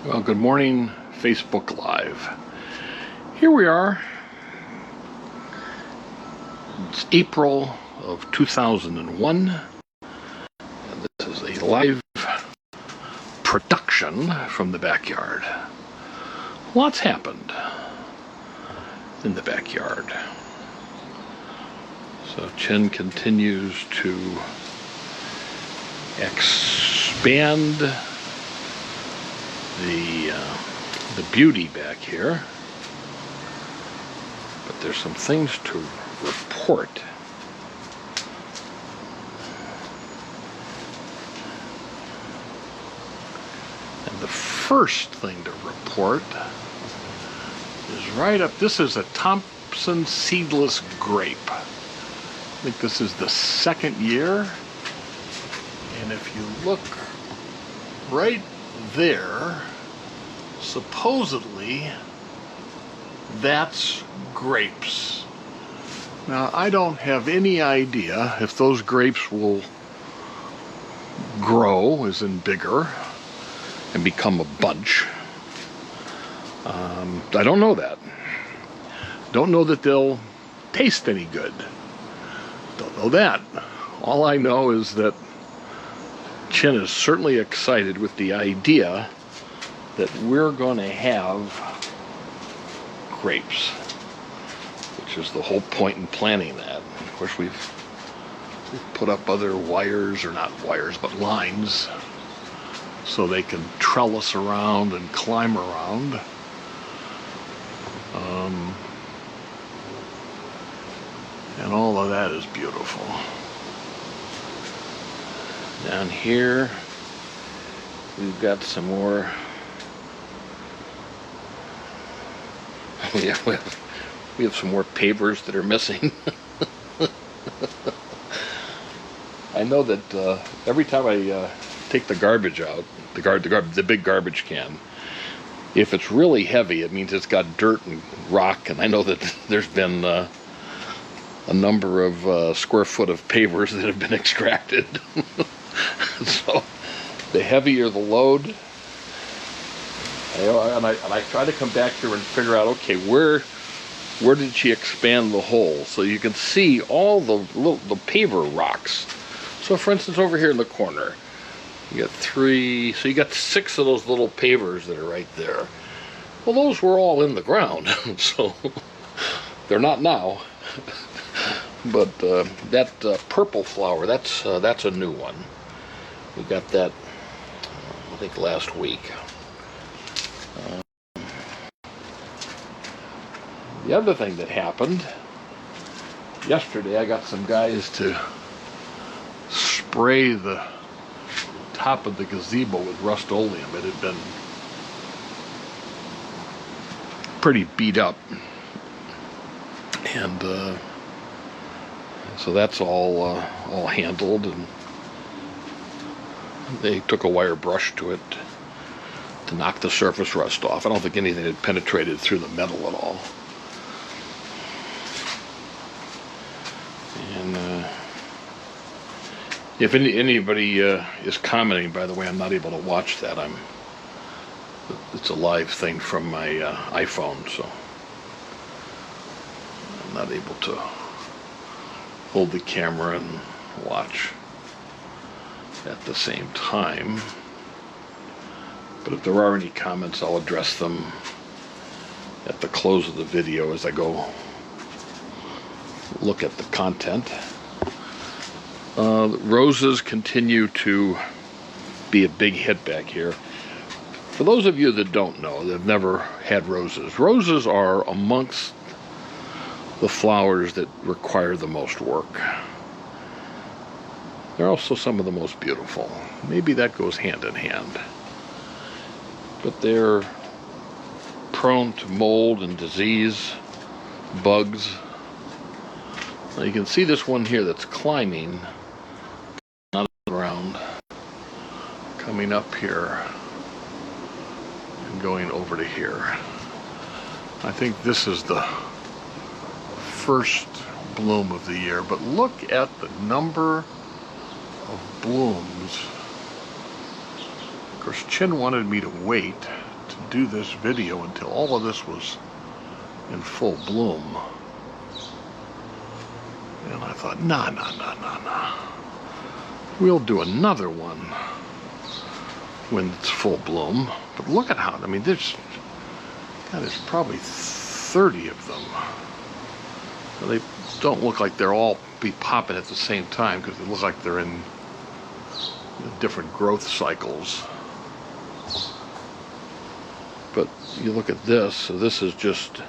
Well, good morning, Facebook Live. Here we are. It's April of 2001, and this is a live production from the backyard. Lots happened in the backyard. So Chen continues to expand the beauty back here, but there's some things to report. And the first thing to report is right up. This is a Thompson seedless grape. I think this is the second year, and if you look right there, supposedly that's grapes. Now, I don't have any idea if those grapes will grow, as in bigger, and become a bunch. I don't know that. Don't know that they'll taste any good. Don't know that. All I know is that Chen is certainly excited with the idea that we're going to have grapes, which is the whole point in planning that. Of course, we've put up other wires, or not wires, but lines, so they can trellis around and climb around. And all of that is beautiful. Down here, we've got some more. We have some more pavers that are missing. I know that every time I take the garbage out, the big garbage can, if it's really heavy, it means it's got dirt and rock, and I know that there's been a number of square foot of pavers that have been extracted. So the heavier the load, and I try to come back here and figure out, okay, where did she expand the hole? So you can see all the paver rocks. So for instance, over here in the corner, you got 3, so you got 6 of those little pavers that are right there. Well, those were all in the ground, so they're not now. But that purple flower, that's a new one. We got that, I think, last week. The other thing that happened yesterday, I got some guys to spray the top of the gazebo with Rust-Oleum. It had been pretty beat up, and so that's all handled, and they took a wire brush to it to knock the surface rust off. I don't think anything had penetrated through the metal at all. And if anybody is commenting, by the way, I'm not able to watch that. It's a live thing from my iPhone, so I'm not able to hold the camera and watch at the same time. But if there are any comments, I'll address them at the close of the video as I go look at the content. Roses continue to be a big hit back here. For those of you that don't know, that have never had roses, roses are amongst the flowers that require the most work. They're also some of the most beautiful. Maybe that goes hand in hand. But they're prone to mold and disease, bugs. Now you can see this one here that's climbing, not around, coming up here and going over to here. I think this is the first bloom of the year, but look at the number of blooms. Of course, Chin wanted me to wait do this video until all of this was in full bloom. And I thought, nah. We'll do another one when it's full bloom. But look at how, I mean, there's probably 30 of them. Now, they don't look like they're all be popping at the same time because they look like they're in different growth cycles. But you look at this, so this is just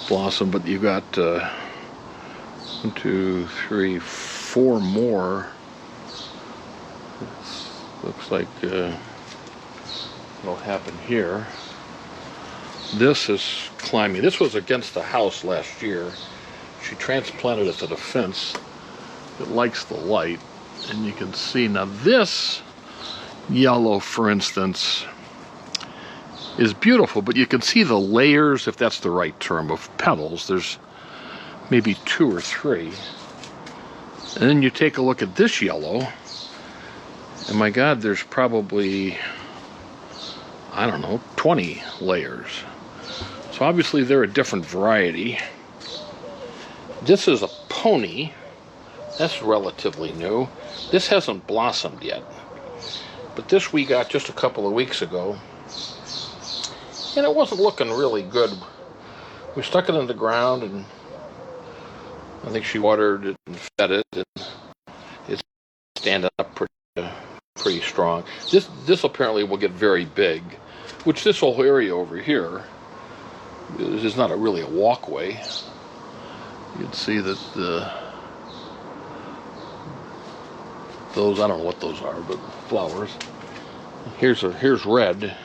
blossom, but you got 1, 2, 3, 4 more. Looks like it'll happen here. This is climbing. This was against the house last year. She transplanted it to the fence. It likes the light, and you can see now this yellow, for instance, is beautiful, but you can see the layers, if that's the right term, of petals. There's maybe 2 or 3. And then you take a look at this yellow, and my God, there's probably, I don't know, 20 layers. So obviously they're a different variety. This is a pony. That's relatively new. This hasn't blossomed yet. But this we got just a couple of weeks ago. And it wasn't looking really good. We stuck it in the ground, and I think she watered it and fed it, and it's standing up pretty strong. This apparently will get very big, which this whole area over here is not really a walkway. You can see that those, I don't know what those are, but flowers. Here's red.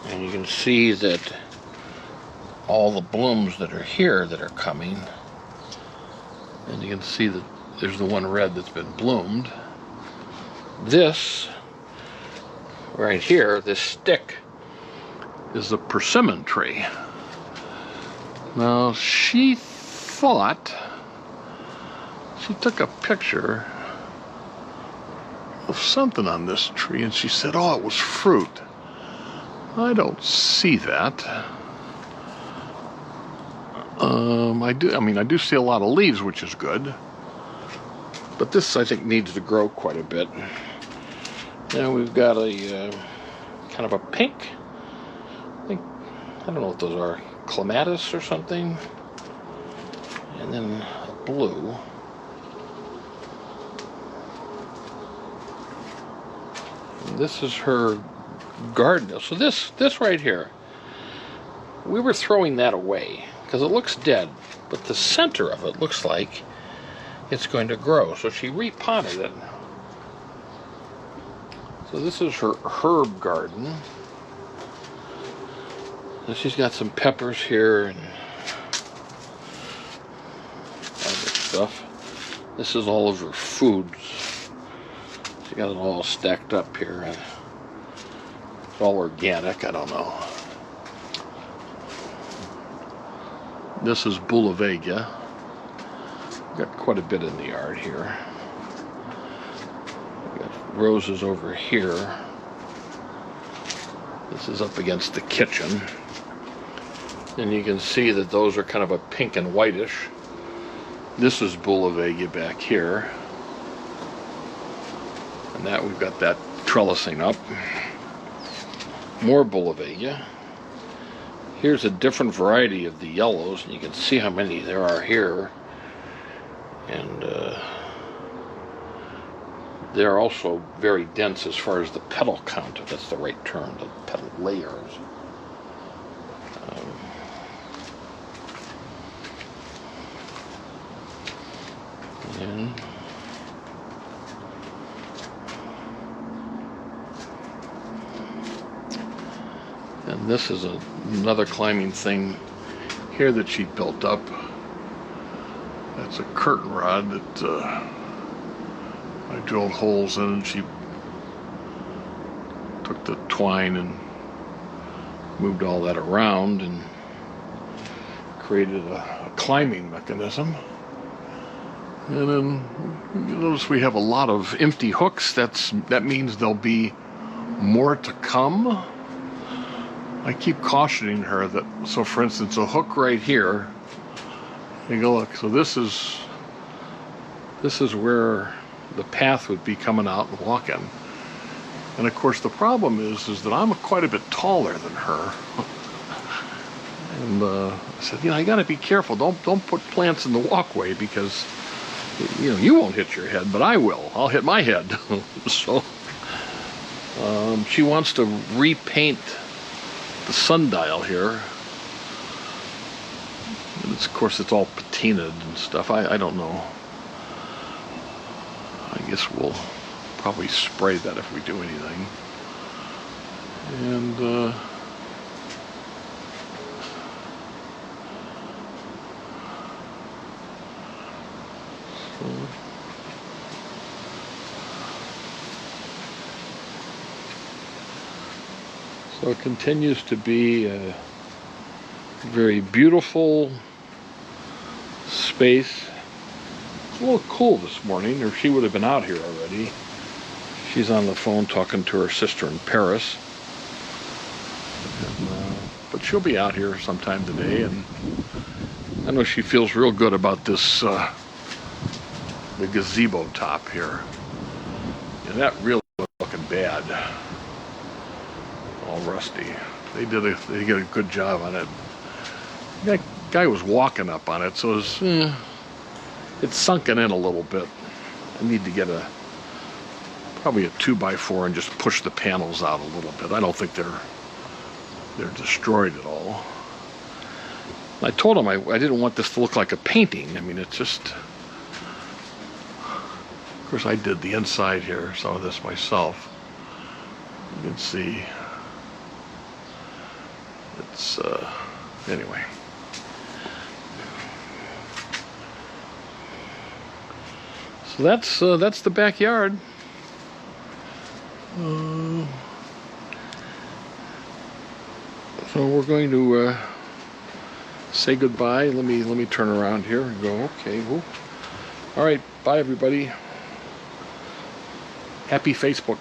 And you can see that all the blooms that are here that are coming, and you can see that there's the one red that's been bloomed. This right here, this stick, is a persimmon tree. Now she took a picture of something on this tree, and she said, oh, it was fruit. I don't see that. I do see a lot of leaves, which is good. But this, I think, needs to grow quite a bit. Now we've got a kind of a pink. I don't know what those are. Clematis or something. And then a blue. And this is her garden. So this right here, we were throwing that away because it looks dead, but the center of it looks like it's going to grow. So she repotted it. So this is her herb garden. And she's got some peppers here and other stuff. This is all of her foods. She got it all stacked up here. It's all organic, I don't know. This is Boulevagia. Got quite a bit in the yard here. Got roses over here. This is up against the kitchen. And you can see that those are kind of a pink and whitish. This is Boulevagia back here. And that we've got that trellising up. More Boulevagia. Here's a different variety of the yellows, and you can see how many there are here. And they're also very dense as far as the petal count, if that's the right term, the petal layers. And this is another climbing thing here that she built up. That's a curtain rod that I drilled holes in, and she took the twine and moved all that around and created a climbing mechanism. And then you notice we have a lot of empty hooks. That means there'll be more to come. I keep cautioning her that, so for instance, a hook right here, you go look, so this is where the path would be coming out and walking. And of course the problem is that I'm quite a bit taller than her. And I said, I gotta be careful, don't put plants in the walkway, because you won't hit your head, but I will. I'll hit my head. So she wants to repaint the sundial here. And of course it's all patinaed and stuff. I don't know. I guess we'll probably spray that if we do anything. And so it continues to be a very beautiful space. It's a little cool this morning, or she would have been out here already. She's on the phone talking to her sister in Paris. And, but she'll be out here sometime today, and I know she feels real good about this, the gazebo top here. And that really was looking bad. All rusty. They did a good job on it. That guy was walking up on it, so it's sunken in a little bit. I need to get probably a 2x4 and just push the panels out a little bit. I don't think they're destroyed at all. I told him I didn't want this to look like a painting. I mean, it's just, of course I did the inside here, some of this myself. You can see it's anyway. So that's the backyard. So we're going to say goodbye. Let me turn around here and go. Okay. Whoop. All right. Bye, everybody. Happy Facebooking.